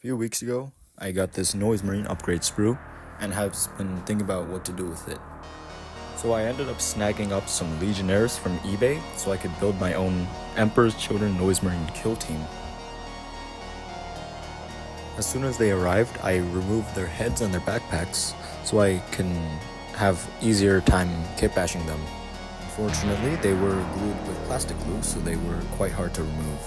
few weeks ago, I got this Noise Marine upgrade sprue and have been thinking about what to do with it. So I ended up snagging up some legionares from eBay so I could build my own Emperor's Children Noise Marine kill team. As soon as they arrived, I removed their heads and their backpacks so I can have easier time kitbashing them. Unfortunately, they were glued with plastic glue, so they were quite hard to remove.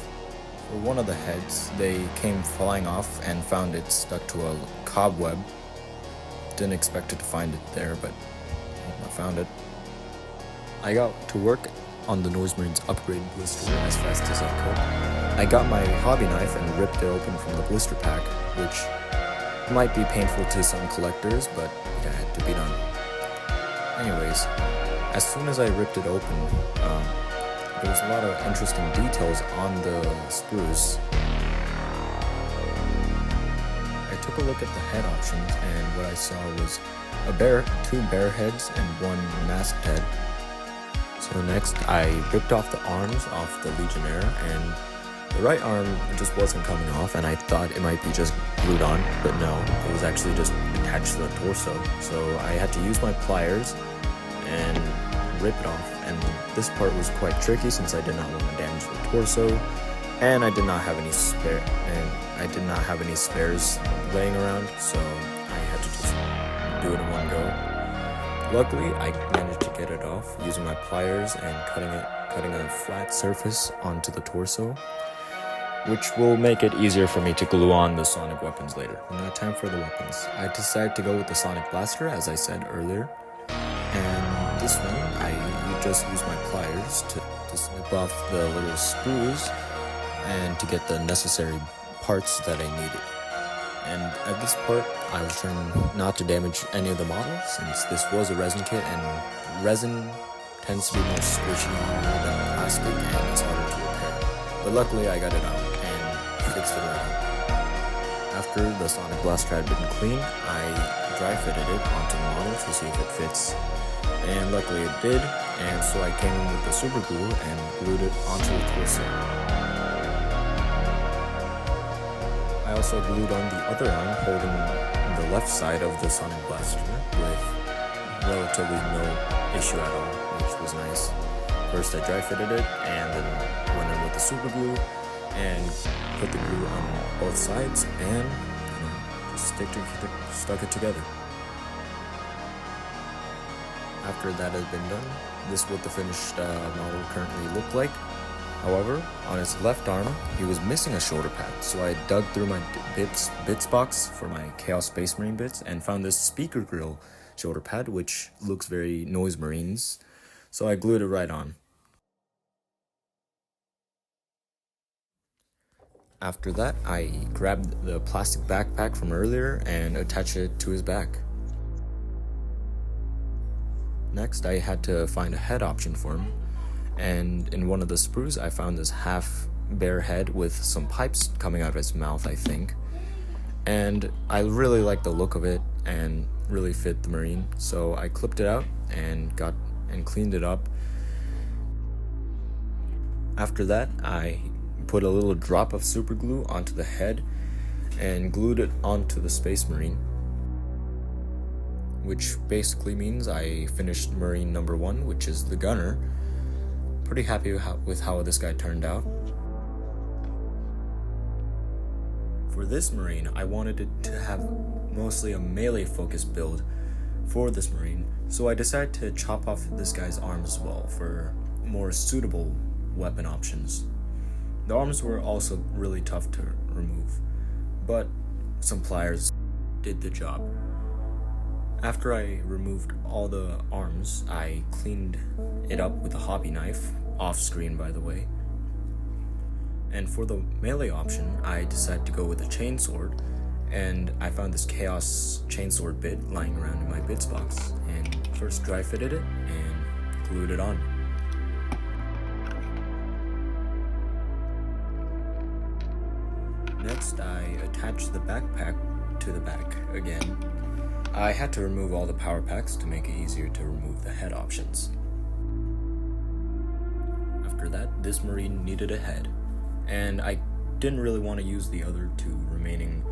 For one of the heads, they came flying off and found it stuck to a cobweb. Didn't expect it to find it there, but I found it. I got to work on the Noise Marine's upgrade blister as fast as I could. I got my hobby knife and ripped it open from the blister pack, which might be painful to some collectors, but it had to be done. Anyways, as soon as I ripped it open, there was a lot of interesting details on the sprues. I took a look at the head options, and what I saw was two bear heads and one masked head. So next, I ripped off the arms off the Legionnaire, and the right arm just wasn't coming off, and I thought it might be just glued on, but no, it was actually just attached to the torso. So I had to use my pliers and rip it off, and this part was quite tricky since I did not want to damage the torso, and I did not have any spares laying around, so I had to just do it in one go. Luckily, I managed to get it off using my pliers and cutting a flat surface onto the torso, which will make it easier for me to glue on the sonic weapons later. Now time for the weapons. I decided to go with the sonic blaster, as I said earlier, and this one I just used my pliers to snip off the little sprues and to get the necessary parts that I needed. And at this part, I was trying not to damage any of the models, since this was a resin kit, and resin tends to be more squishy than plastic, and it's harder to repair. But luckily, I got it out and fixed it right up. After the sonic blaster had been cleaned, I dry fitted it onto the model to see if it fits, and luckily it did, and so I came in with the super glue and glued it onto the torso. I also glued on the other arm holding the left side of the sonic blaster with relatively no issue at all, which was nice. First I dry fitted it and then went in with the super glue and put the glue on both sides and stuck it together. After that had been done, this is what the finished model currently looked like. However, on its left arm, he was missing a shoulder pad, so I dug through my bits box for my Chaos Space Marine bits and found this speaker grill shoulder pad, which looks very Noise Marines, so I glued it right on. After that, I grabbed the plastic backpack from earlier and attached it to his back. Next, I had to find a head option for him, and in one of the sprues I found this half bear head with some pipes coming out of its mouth, I think, and I really liked the look of it and really fit the Marine, so I clipped it out and cleaned it up. After that, I put a little drop of super glue onto the head and glued it onto the Space Marine, which basically means I finished Marine number 1, which is the gunner. Pretty happy with how this guy turned out. For this Marine, I wanted it to have mostly a melee focused build for this Marine, so I decided to chop off this guy's arms as well for more suitable weapon options. The arms were also really tough to remove, but some pliers did the job. After I removed all the arms, I cleaned it up with a hobby knife, off screen by the way. And for the melee option, I decided to go with a chainsword, and I found this Chaos chainsword bit lying around in my bits box, and first dry fitted it and glued it on. Next, I attached the backpack to the back again. I had to remove all the power packs to make it easier to remove the head options. After that, this Marine needed a head, and I didn't really want to use the other two remaining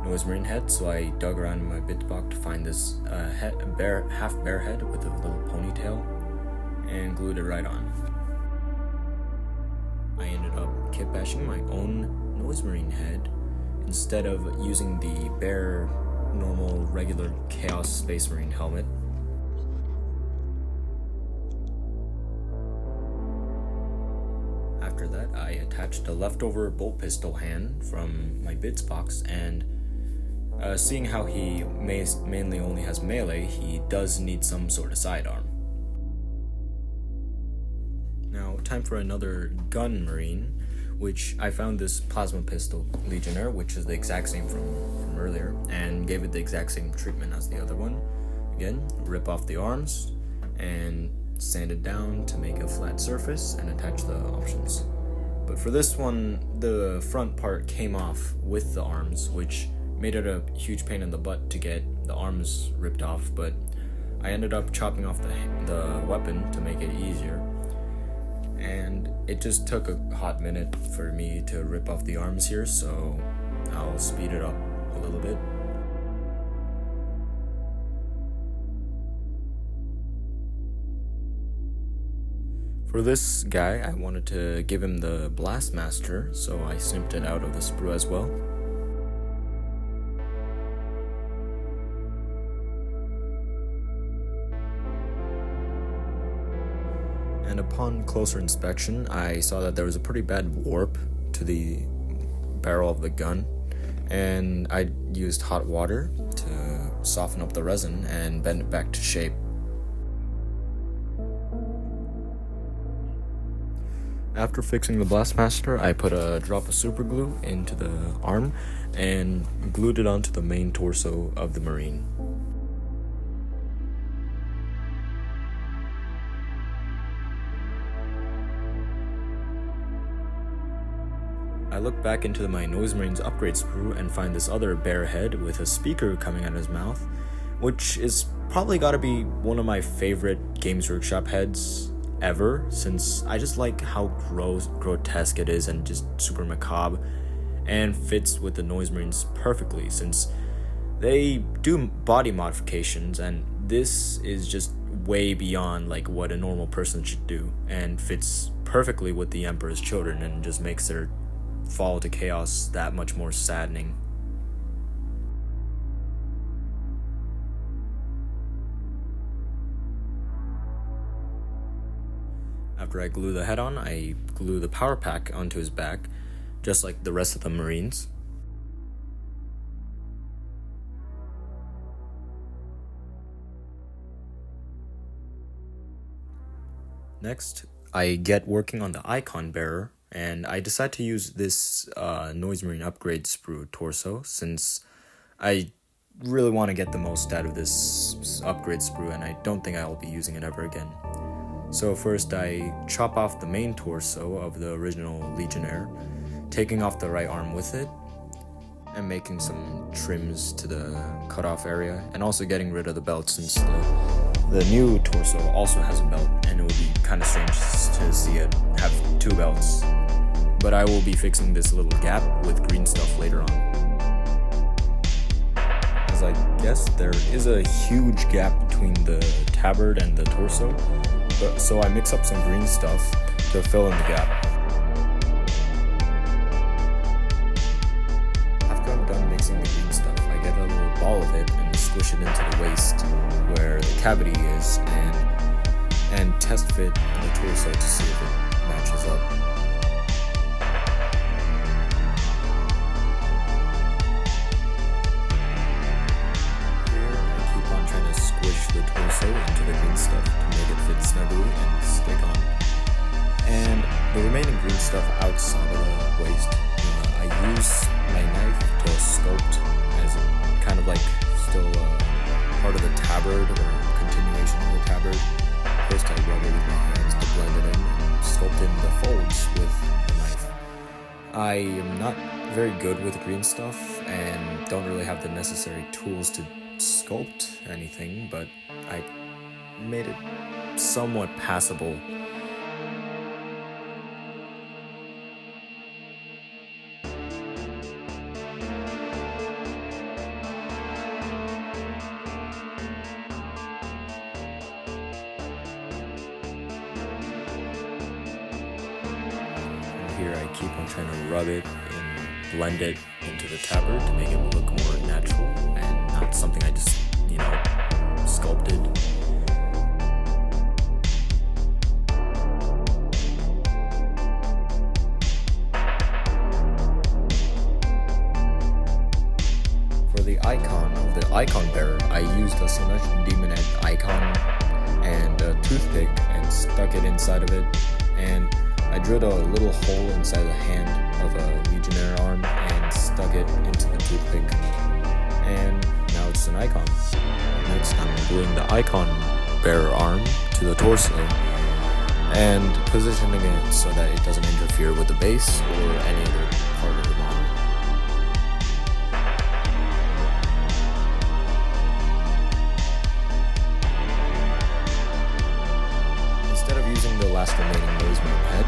noise marine head, so I dug around in my bit box to find this half bear head with a little ponytail and glued it right on. I ended up kitbashing my own noise marine head instead of using the bare, normal, regular Chaos Space Marine helmet. After that, I attached a leftover bolt pistol hand from my bits box, and seeing how he mainly only has melee, he does need some sort of sidearm. Now, time for another gun marine, which I found this plasma pistol legionnaire, which is the exact same from earlier, and gave it the exact same treatment as the other one. Again, rip off the arms and sand it down to make a flat surface and attach the options. But for this one, the front part came off with the arms, which made it a huge pain in the butt to get the arms ripped off, but I ended up chopping off the weapon to make it easier. And it just took a hot minute for me to rip off the arms here, so I'll speed it up a little bit. For this guy, I wanted to give him the Blastmaster, so I snipped it out of the sprue as well. And upon closer inspection, I saw that there was a pretty bad warp to the barrel of the gun, and I used hot water to soften up the resin and bend it back to shape. After fixing the Blastmaster, I put a drop of super glue into the arm and glued it onto the main torso of the Marine. I look back into my Noise Marine's upgrade sprue and find this other bear head with a speaker coming out of his mouth, which is probably gotta be one of my favorite Games Workshop heads ever, since I just like how grotesque it is and just super macabre, and fits with the Noise Marines perfectly since they do body modifications, and this is just way beyond like what a normal person should do, and fits perfectly with the Emperor's children and just makes their fall to chaos that much more saddening. After I glue the head on, I glue the power pack onto his back, just like the rest of the Marines. Next, I get working on the icon bearer, and I decide to use this Noise Marine upgrade sprue torso, since I really want to get the most out of this upgrade sprue, and I don't think I'll be using it ever again. So first I chop off the main torso of the original Legionnaire, taking off the right arm with it, and making some trims to the cutoff area, and also getting rid of the belt since the new torso also has a belt, and it would be kind of strange to see it have two belts. But I will be fixing this little gap with green stuff later on, as I guess there is a huge gap between the tabard and the torso, so I mix up some green stuff to fill in the gap. After I'm done mixing the green stuff, I get a little ball of it and squish it into the waist where the cavity is, and test fit the torso to see if it matches up. The torso into the green stuff to make it fit snugly and stick on. And the remaining green stuff outside of the waist, I use my knife to sculpt as kind of like still part of the tabard or continuation of the tabard. First I rub it with my hands to blend it in and sculpt in the folds with the knife. I am not very good with green stuff and don't really have the necessary tools to sculpt anything, but I made it somewhat passable. here I keep on trying to rub it and blend it into the tabard to make it look more natural and not something I just, sculpted. For the icon of the icon bearer, I used a Slanesh demon icon and a toothpick and stuck it inside of it, and I drilled a little hole inside the hand of a legionnaire arm and stuck it into the toothpick, and now it's an icon. Next, I'm gluing the icon bearer arm to the torso and positioning it so that it doesn't interfere with the base or any other part of the model. Instead of using the last remaining noise marine head,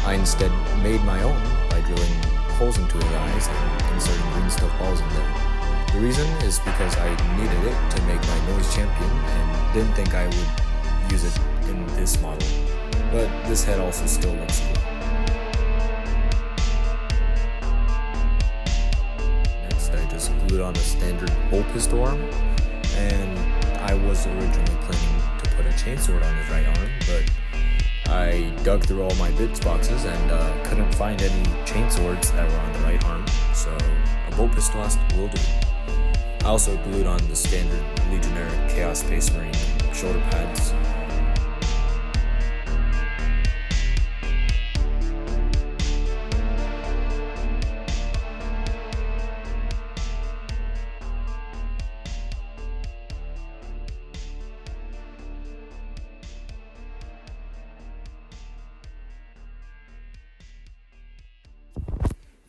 I instead made my own by drilling holes into his eyes and inserting green stuff balls in them. The reason is because I needed it to make my noise champion and didn't think I would use it in this model, but this head also still looks cool. Next, I just glued on a standard bolt pistol arm, and I was originally planning to put a chainsword on his right arm, but I dug through all my bits boxes and couldn't find any chainswords that were on the right arm, so a bolt pistol will do. I also glued on the standard Legionnaire Chaos Space Marine shoulder pads.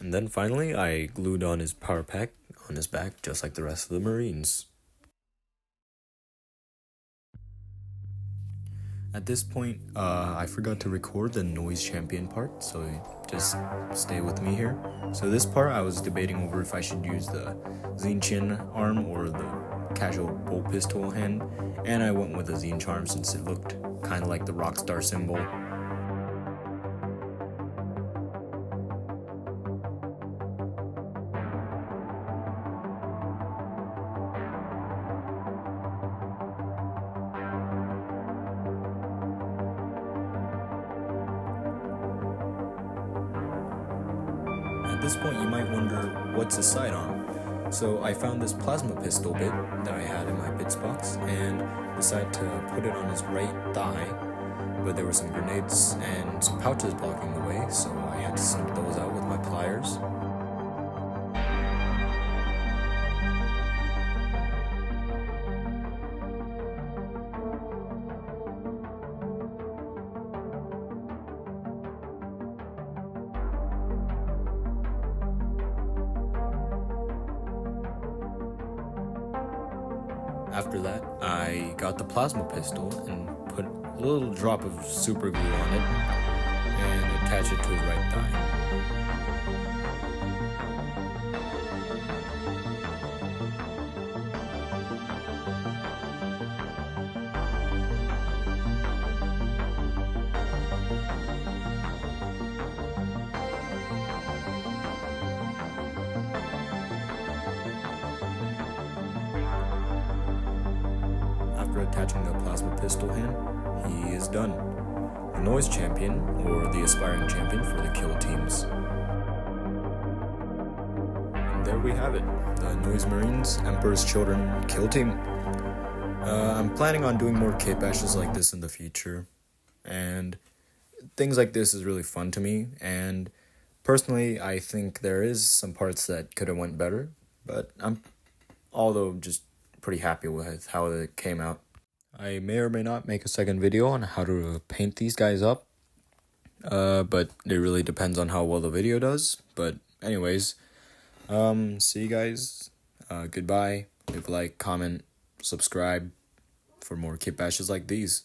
And then finally, I glued on his power pack on his back, just like the rest of the Marines. At this point, I forgot to record the noise champion part, so just stay with me here. So this part, I was debating over if I should use the Xenchin arm or the casual bolt pistol hand, and I went with the Xen charm since it looked kind of like the Rockstar symbol. At this point, you might wonder, what's his sidearm? So I found this plasma pistol bit that I had in my bits box and decided to put it on his right thigh, but there were some grenades and some pouches blocking the way, so I had to snip those out with my pliers. After that, I got the plasma pistol and put a little drop of super glue on it and attached it to his right thigh. After attaching the plasma pistol hand, he is done. The noise champion, or the aspiring champion for the kill teams. And there we have it, the Noise Marines Emperor's Children kill team. I'm planning on doing more kit bashes like this in the future, and things like this is really fun to me, and personally I think there is some parts that could have went better, but I'm although just pretty happy with how it came out. I may or may not make a second video on how to paint these guys up, but it really depends on how well the video does. But anyways, see you guys, goodbye, leave a like, comment, subscribe for more kit bashes like these.